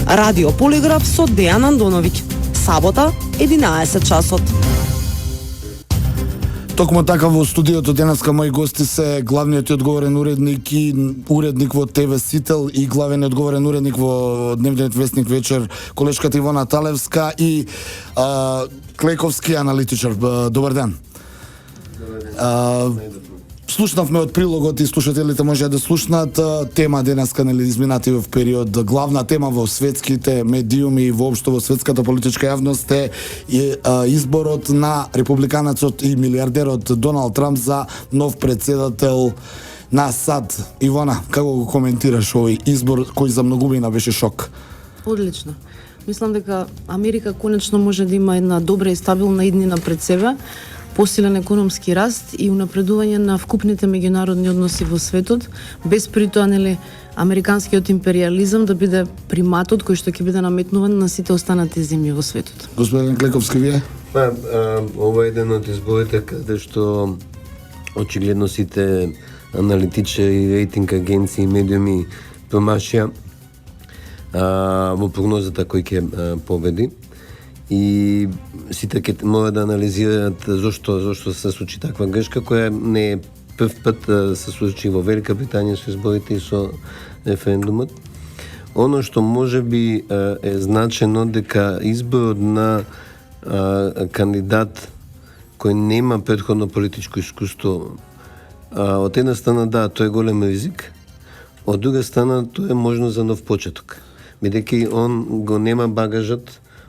Радио Полиграф со Дејан Андоновиќ. Сабота, 11 часот. Токму така во студиото денеска мои гости се главниот и одговорен уредник и уредник во ТВ Сител и главен и одговорен уредник во Дневниот вестник вечер, колешката Ивона Талевска и Клековски аналитичар. Добар ден. Слушнавме од прилогот и слушателите може да слушнат тема денеска, нели, изминати в период. Главна тема во светските медиуми и воопшто во светската политичка јавност е изборот на републиканецот и милиардерот Доналд Трамп за нов председател на САД. Ивона, како го коментираш овој избор кој за многумина беше шок? Одлично. Мислам дека Америка конечно може да има една добра и стабилна иднина пред себе, посилен економски раст и унапредување на вкупните меѓународни односи во светот, без при тоа, нели, американскиот империализам да биде приматот кој што ќе биде наметнуван на сите останати земји во светот. Господин Клековски, вие? Ова е еден од изборите каде што очигледно сите аналитичари, рейтинг агенции и медиуми промашија во прогнозата кој ќе победи. И сите ќе мора да анализираат зошто се случи таква грешка, која не е прв пат се случи во Велика Британија со изборите и со референдумот. Оно што може би е значено дека изборот на кандидат кој нема претходно политичко искуство, од една страна тој е голем ризик, од друга страна тој е можност за нов почеток, бидејќи он го нема багажот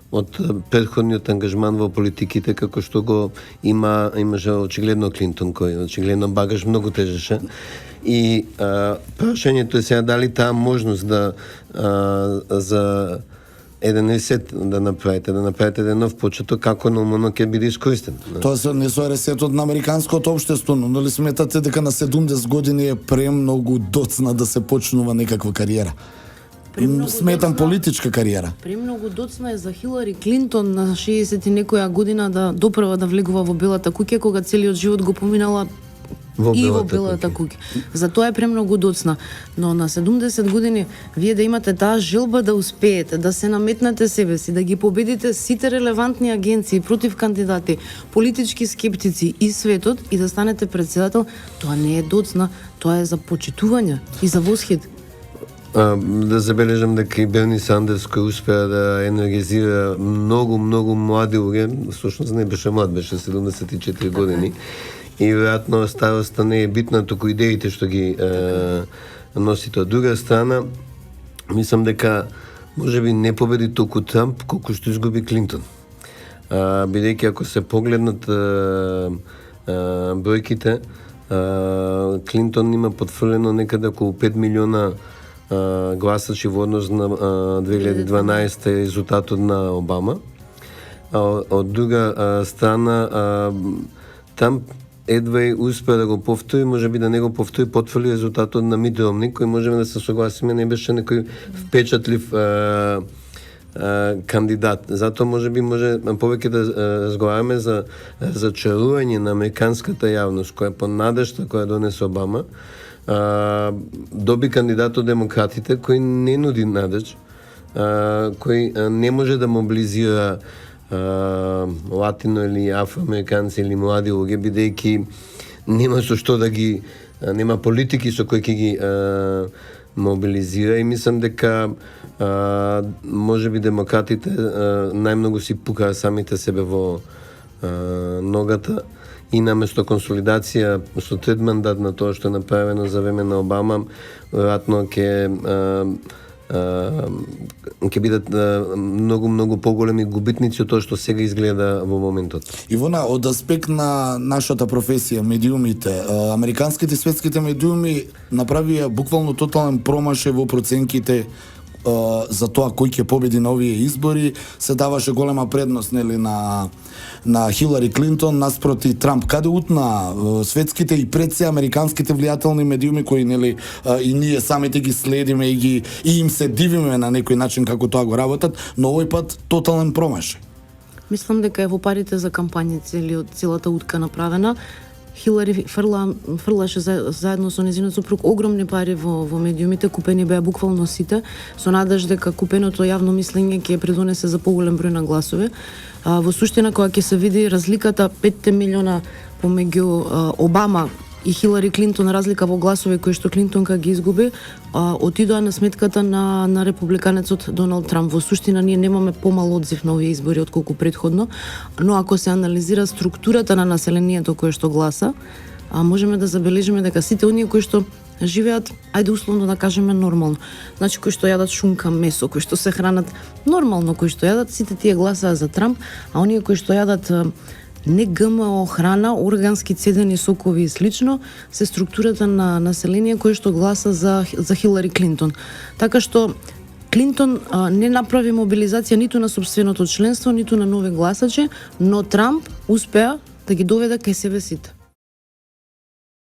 од претходниот ангажман во политиките, како што го имаше очигледно Клинтон, кој очигледно багаж многу тежеше. И прашањето е сега дали таа можност да за еден ресет да направите еден нов почеток, како нормално ќе биде искористен. Тоа се не со ресетот на американското општество, но дали сметате дека на 70 години е премногу доцна да се почнува некаква кариера? Сметам политичка кариера. Премногу доцна е за Хилари Клинтон на 60 и некоја година да доправа да влегува во Белата куќа, кога целиот живот го поминала во Белата куќа. Затоа е премногу доцна. Но на 70 години вие да имате таа желба да успеете, да се наметнете себе си, да ги победите сите релевантни агенции против кандидати, политички скептици и светот и да станете председател, тоа не е доцна, тоа е за почитување и за восхит. Да забележам дека и Берни Сандерс, кој успеа да енергизира многу млади луѓе, всушност не беше млад, беше 74 години, и веројатно староста не е битна, туку идеите што ги носите. Од друга страна, мислам дека можеби не победи толку Трамп, колку што изгуби Клинтон. Бидејќи ако се погледнат бројките, Клинтон има потфрлено некаде околу 5 милиона гласачи во однос на 2012 резултатот на Обама. Од друга страна, там едва и успеа да го повтори, може би да не го повтори, потврди резултатот на Мит Ромни, кој можеме да се согласиме не беше некој впечатлив кандидат. Затоа може повеќе да разговараме за зачарување на американската јавност, која по надежта која донесе Обама, доби кандидат од демократите кој не нуди надеж, кој не може да мобилизира латино или афроамериканци или млади луѓе, бидејќи нема со што да ги нема политики со кои ќе ги мобилизира, и мислам дека можеби демократите најмногу си пукаа самите себе во ногата, и наместо консолидација со трет мандат на тоа што е направено за време на Обама, веројатно ќе бидат многу поголеми губитници од тоа што сега изгледа во моментот. Ивона, од аспект на нашата професија, медиумите, американските и светските медиуми направија буквално тотален промашај во проценките за тоа кој ќе победи на овие избори. Се даваше голема предност, нели, на Хилари Клинтон наспроти Трамп. Каде утна светските и пред се американските влијателни медиуми кои, нели, и ние самите ги следиме и им се дивиме на некој начин како тоа го работат, но овој пат тотален промашај. Мислам дека е во парите за кампања целата утка направена. Хилари фрлаше заедно со нејзиниот сопруг огромни пари во медиумите, купени беа буквално сите, со надеж дека купеното јавно мислење ќе придонесе за поголем број на гласови. Во суштина, кога ќе се види разликата 5 милиона помеѓу Обама и Хилари Клинтон, разлика во гласови кои што Клинтонка ги изгуби, отидоа на сметката на републиканецот Доналд Трамп. Во суштина ние немаме помал одзив на овие избори отколку претходно, но ако се анализира структурата на населението кое што гласа, можеме да забележиме дека сите оние кои што живеат, ајде условно да кажеме нормално, значи кои што јадат шунка, месо, кои што се хранат нормално, кои што јадат, сите тие гласаа за Трамп, а оние кои што јадат не ГМО храна, органски цедени сокови и слично, се структурата на население кое што гласа за Хилари Клинтон. Така што Клинтон не направи мобилизација ниту на собственото членство, ниту на нови гласачи, но Трамп успеа да ги доведе кај себе сите.